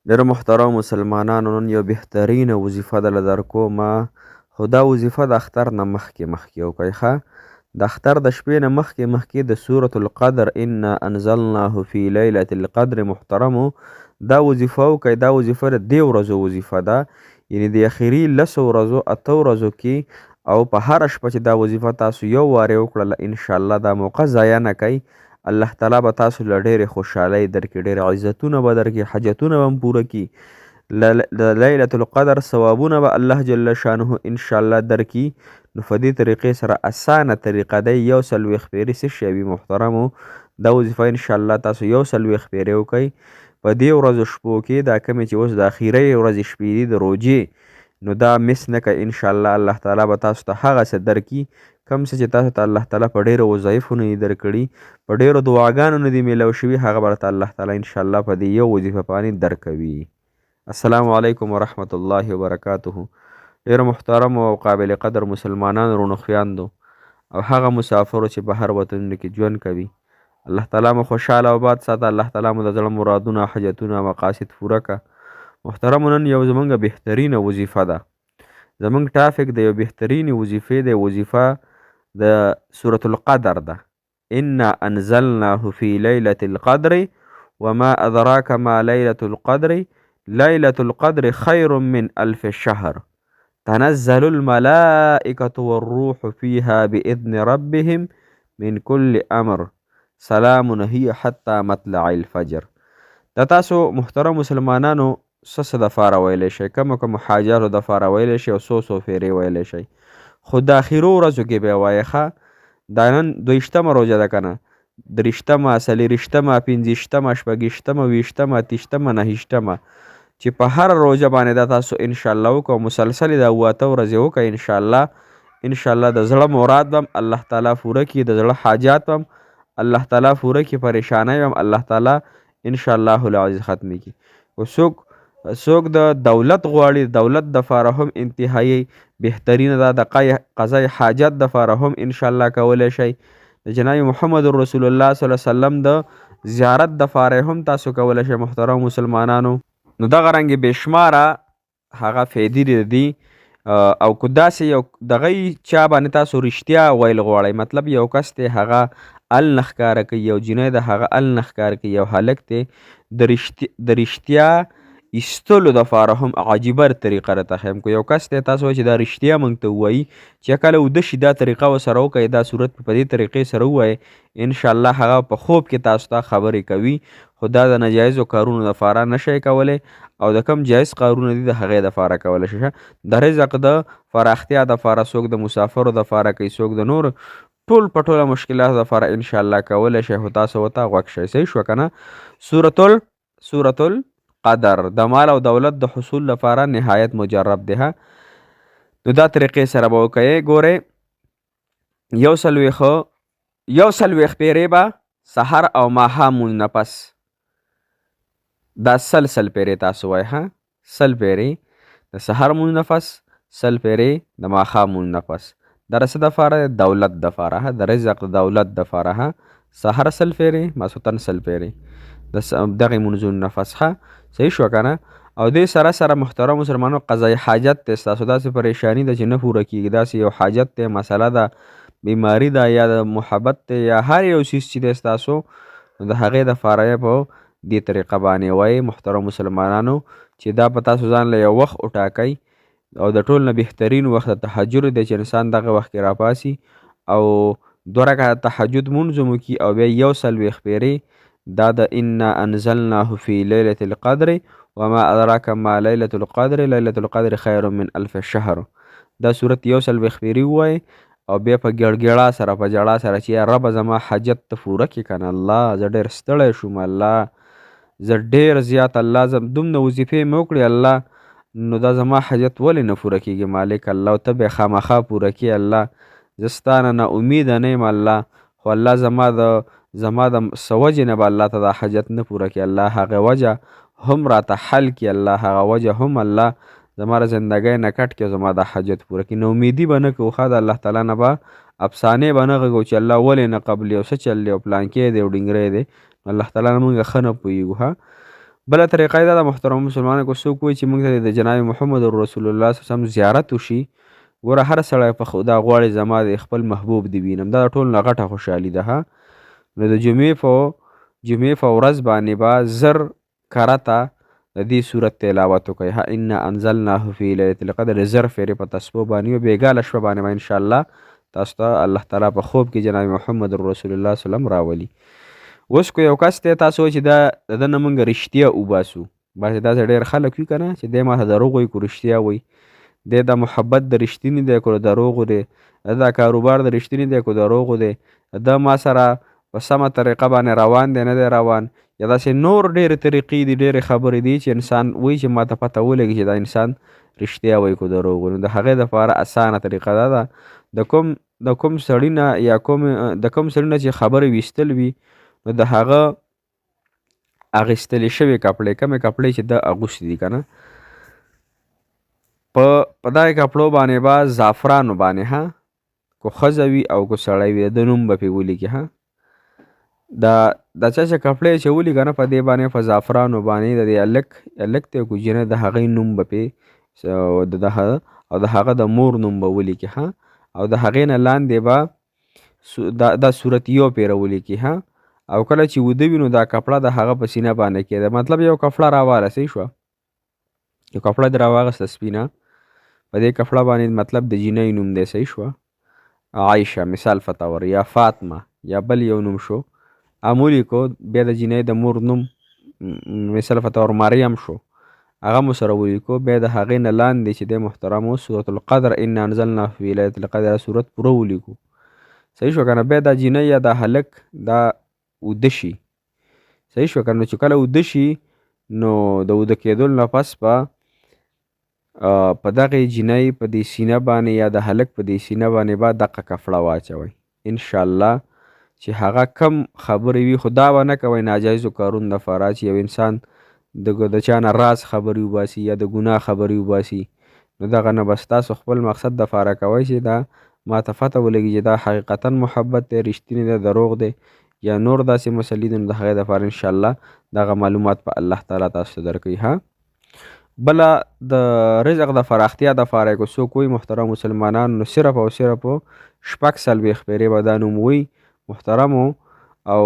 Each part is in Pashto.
ډېر محترم مسلمانانو، نن یو بهترینه وظیفه درله درکومه، خو دا وظیفه د اختر نه مخکې وکئ ښه. د اختر د شپې نه مخکې د سورة القدر انا انزلناه فی لیلة القدر محترمو دا وظیفه وکئ. دا وظیفه د دې ورځو وظیفه ده، یعنې د اخري 10 ورځو 8 ورځو کې او په هره شپه چې دا وظیفه تاسو یو وارې وکړله انشاءالله دا موقع ضایع نه کوئ. الله تعالی به تاسو له ډېرې خوشحالۍ درکړي، ډېر عزتونه به درکړي، حاجتونه به هم پوره کړي، د لیلة القدر ثوابونه به الله جل شانه انشاءالله درکړي. نو په دې طریقې سره اسانه طریقه دی، 140 پیرې څه شی وي محترمو. دا وظیفه انشاءالله تاسو 140 پیرې وکئ په دې ورځو شپو کې. دا کومې چې اوس د اخیرۍ ورځې شپې دي د روجې، نو دا مس نه کوئ انشاءالله. الله تعالی به تاسو ته هغه څه درکړي کوم څه چې تاسو ته الله تعالی په ډېرو وظایفو نه دي درکړي، په ډېرو دعاګانو نه دي میلاو شوي، هغه به راته الله تعالی انشاءالله په دې یو وظیفه باندې درکوي. السلام علیکم ورحمت الله وبرکاته. ډېر محترم او قابل قدر مسلمانانو، رونو خویندو او هغه مسافرو چې بهر وطنونو کې ژوند کوي، الله تعالی مو خوشحاله او باد ساته. الله تعالی مو د زړه مرادونه، حاجتونه، مقاصد پوره کړه. محترمو، نن یو زمونږ بهترینه وظیفه ده، زمونږ ټافک د یو بهترینې وظیفې دی، وظیفه د سورة القدر ده. انا انزلناه فی لیلة القدر وما ادراک ما لیلة القدر لیلة القدر خیر من الف شهر تنزل الملائکة والروح فیها بإذن ربهم من كل امر سلام هی حتی مطلع الفجر. دا تاسو محترم مسلمانانو څه دپاره ویلی شئ، کوم حاجاتو دپاره ویلی شئ او څو پیرې ویلی شئ، خو د اخرو ورځو کې به یې وایئ ښه. دا نن 22مه روژه ده که نه، 23مه، 24مه، 25مه، 26مه، 20مه، 30مه، 29مه، چې په هره روژه باندې دا تاسو انشاءالله وکړو، مسلسل دا 8 ورځې وکړئ انشاءالله. انشاءالله د زړه مراد به هم الله تعالی پوره کړي، د زړه حاجات به هم الله تعالی پوره کړي، پریشانۍ به هم الله تعالی انشاءالله العزیز ختمې کړي. او څوک د دولت غواړي، دولت دپاره هم انتهایی بهترینه ده، د قضای حاجت دپاره هم انشاءالله کولی شئ. د جناب محمد رسول الله صلی الله علیه وسلم د زیارت دپاره هم تاسو کولی شئ محترم مسلمانانو. نو دغه رنګې بېشماره هغه فایدې دي. او که داسې یو دغه چا باندې تاسو رښتیا ویل غواړئ، مطلب یو کس دی هغه ال نه ښکاره کوي، یو جینۍ ده هغه ال نه ښکاره کوي، یو هلک دی د رښتیا ایستلو دپاره هم عجیبه طریقه راته ښیم. که یو کس دی تاسو چې دا رښتیا موږ ته ووایي چې کله وده شي دا طریقه ورسره وکړئ، دا صورت په دې طریقې سره ووایئ، انشاءالله هغه په خوب کې تاسو ته خبرې کوي. خو دا د ناجایزو کارونو دپاره نه شئ کولی، او د کم جایز کارونه دي د هغې دپاره کولی شئ. د رزق د فراختیا دپاره څوک د مسافرو دپاره کوي، څوک د نور ټول په ټوله مشکلاتو دپاره انشاءالله کولی شئ. خو تاسو ورته غوږ شئ. صحیح شوه که نه؟ سورة القدر د مال او دولت د حصول لپاره نهایت مجرب دی. نو دا طریقې سره به وکئ. ګورئ، 140 پیرې به سحر او ماښام مونځ نه پس، دا 100 پیرې تاسو وایئ ښه، 100 پیرې د سحر مونځ نه پس، 100 پیرې د ماښام مونځ نه پس. دا د څه دپاره؟ دولت دپاره، د رزق د دولت دپاره. سحر 100 پیرې، ماسخوتن 100 پیرې د دغې مونځونو نه پس. صحیح شوه که نه؟ او دې سره سره محترم مسلمانو قضای حاجت دی، ستاسو داسې پریشاني ده چې نه پوره کېږي، داسې یو حاجت دی، مسله ده، بیماري ده، یا د محبت دی، یا هر یو څیز چې دی ستاسو، د هغې دپاره یې په دې طریقه باندې وایي محترم مسلمانانو چې دا په تاسو ځان له یو وخت وټاکئ، او د ټول نه بهترین وخت د تهجد دی چې انسان دغه وخت کې راپاسي او 2 رکعته تهجد مونځ هم وکړي، او بیا 140 پیرې دا د انا انزلناه فی لیلة القدر وما ادراک ما لیلة القدر لیلة القدر خیر من الف شهر. دا صورت 140 پیرې ووایئ، او بیا په ګړګړا سره په جړا سره چې یا ربه زما حاجت ته پوره کړي که نه، الله زه ډېر ستړی شوم، الله زه ډېر زیات، الله دومره وظیفې مې وکړې الله، نو دا زما حاجت ولې نه پوره کېږي مالک الله، او ته به یې خامخا پوره کړي الله. زه ستا نه امیده نه یم الله، خو الله زما د څه وجې نه به الله ته دا حاجت نه پوره کړي الله، هغه وجه هم راته حل کړي الله، هغه وجه هم الله زما د زندګۍ نه کټ کړي او زما دا حاجت پوره کړي. نو امیدي به نه کوو ښه، د الله تعالی نه به افسانې به نه غږو چې الله ولې نه قبلي او څه چل دی او پلانکې دی او ډینګری دی. الله تعالی نه مونږ ښه نه پوهېږو ښه. بله طریقه دا د محترم مسلمانانو که څوک وایي چې موږ ته د جناب محمد رسول الله صلی الله علیه وسلم زیارت وشي، ګوره هر سړی په خدا غواړي زما د خپل محبوب دی وینم، دا د ټولو نه غټه خوشحالي ده ها. نو د جمعې په ورځ باندې به زر کرته د دې صورت تلاوت وکړئ ها. انا انزلناه فی لیلة القدر زر فیرې په تسبو باندې او بېګاله شپه باندې به انشاءالله تاسو ته الله تعالی په خوب کې جناب محمد رسول الله صلی الله علیه وسلم راولي. اوس که یو کس دی تاسو وایئ چې دا د ده نه موږ رښتیا وباسو، باسې داسې ډېر خلک وي که نه چې دی ماته دروغ وایي که رښتیا وایي، دی دا محبت د رښتیني دی که د دروغو دی، دا کاروبار د رښتیني دی که دروغو دی، دا ما سره په سمه طریقه باندې روان دی نه دی روان، یا داسې نور ډېرې طریقې دي ډېرې خبرې دي چې انسان وایي چې ماته پته ولګي چې دا انسان رښتیا وایي که دروغ وایي. نو د هغې دپاره اسانه طریقه دا ده د کوم سړي نه یا د کوم سړي نه چې خبرې ویستل وي نو د هغه اخیستلې شوې کپړې کمې کپړې چې ده اغوستې دي که نه په دغې کپړو باندې به زعفرانو باندې ها که ښځه وي او که سړی وي د نوم به پرې ولیکي ها. دا چا چې کپړې اچولي که نه په دې باندې په زعفرانو باندې د دې هلک دی که جینۍ د هغې نوم به پرې او د هغه د مور نوم به ولیکي ها. او د هغې نه لاندې به دا صورت یو پرې ولیکي ها. او کله چې وده وي نو دا کپړه د هغه په سینه باندې کېده، مطلب یو کپړه راواله صحیح شوه، یو کپړه دې راواغسته سپینه په دې کپړه باندې مطلب د جینۍ نوم دی صحیح شوه، عایشه مثال فتور یا فاطمه یا بل یو نوم شو امولی کو، بیا د جینۍ د مور نوم مثال فتور مریم شو هغه مو سره ولیکو، بیا د هغې نه لاندې چې دی محترمو سورة القدر انا انزلناه فی لیلة القدر صورت پوره ولیکو صحیح شو که نه. بیا دا جینۍ یا دا هلک دا وده شي صحیح شو که نه. چې کله وده شي نو د وده کېدلو نه پس به په دغې جینۍ په دې سینه باندې یا د هلک په دې سینه باندې به دغه کفړه واچوئ انشاءالله. چې هغه کم خبرې وي خو دا به نه کوئ ناجایزو کارونو دپاره چې یو انسان د چا نه راز خبرې وباسي یا د ګناه خبرې وباسي، نو دغه نه بس تاسو خپل مقصد دپاره کوئ چې دا ماته پته ولګي چې دا حقیقتا محبت دی، رښتینی دی، دروغ دی یا نور داسې مسلې دي، نو د هغې دپاره انشاءالله دغه معلومات په الله تعالی تاسو ته درکوي ها. بله د رزق د فراختیا دپاره که څوک وایي محترم مسلمانانو نو صرف او صرف 46 پیرې به دا نوم وایي محترمو، او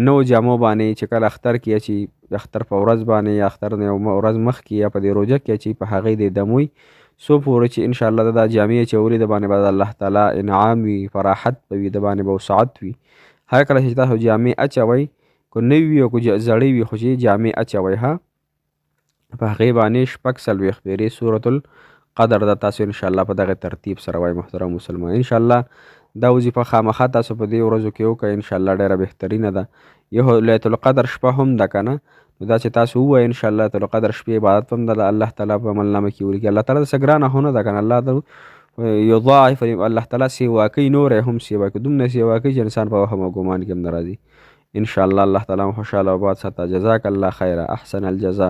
نو جامو باندې چې کله اختر کې اچي اختر په ورځ باندې یا اختر نه یو ورځ مخکې یا په دې روژه کې اچي په هغې دې دم وي څو پورې چې انشاءالله دا جامې اچولې د باندې به د الله تعالی انعام وي، فراحت به وي، د باندې به وسعت وي. هر کله چې تاسو جامې اچوئ که نوي وي او که زړې وي خو چې جامې اچوئ ها په هغې باندې 46 پیرې سورة القدر ده تاسو انشاءالله په دغه ترتیب سره وایي محترم مسلمان. انشاءالله دا وظیفه خامخا تاسو په دې ورځو کې وکړئ انشاءالله ډېره بهترینه ده. یو لیلة القدر شپه هم ده که نه نو دا چې تاسو ووایئ انشاءالله لیلة القدر شپې عبادت هم ده الله تعالی په عملنامه کې ولیکي. الله تعالی داسې ګرانه خو نه ده که نه، الله یضاعف الله تعالی سیوا کوي، نور یې هم سیوا کوي، دومره سیوا کوي چې انسان په وهم او ګمان کې هم نه راځي. انشاءالله الله تعالی مو خوشحاله او آباد ساته. جزاک الله خیره، احسن الجزا.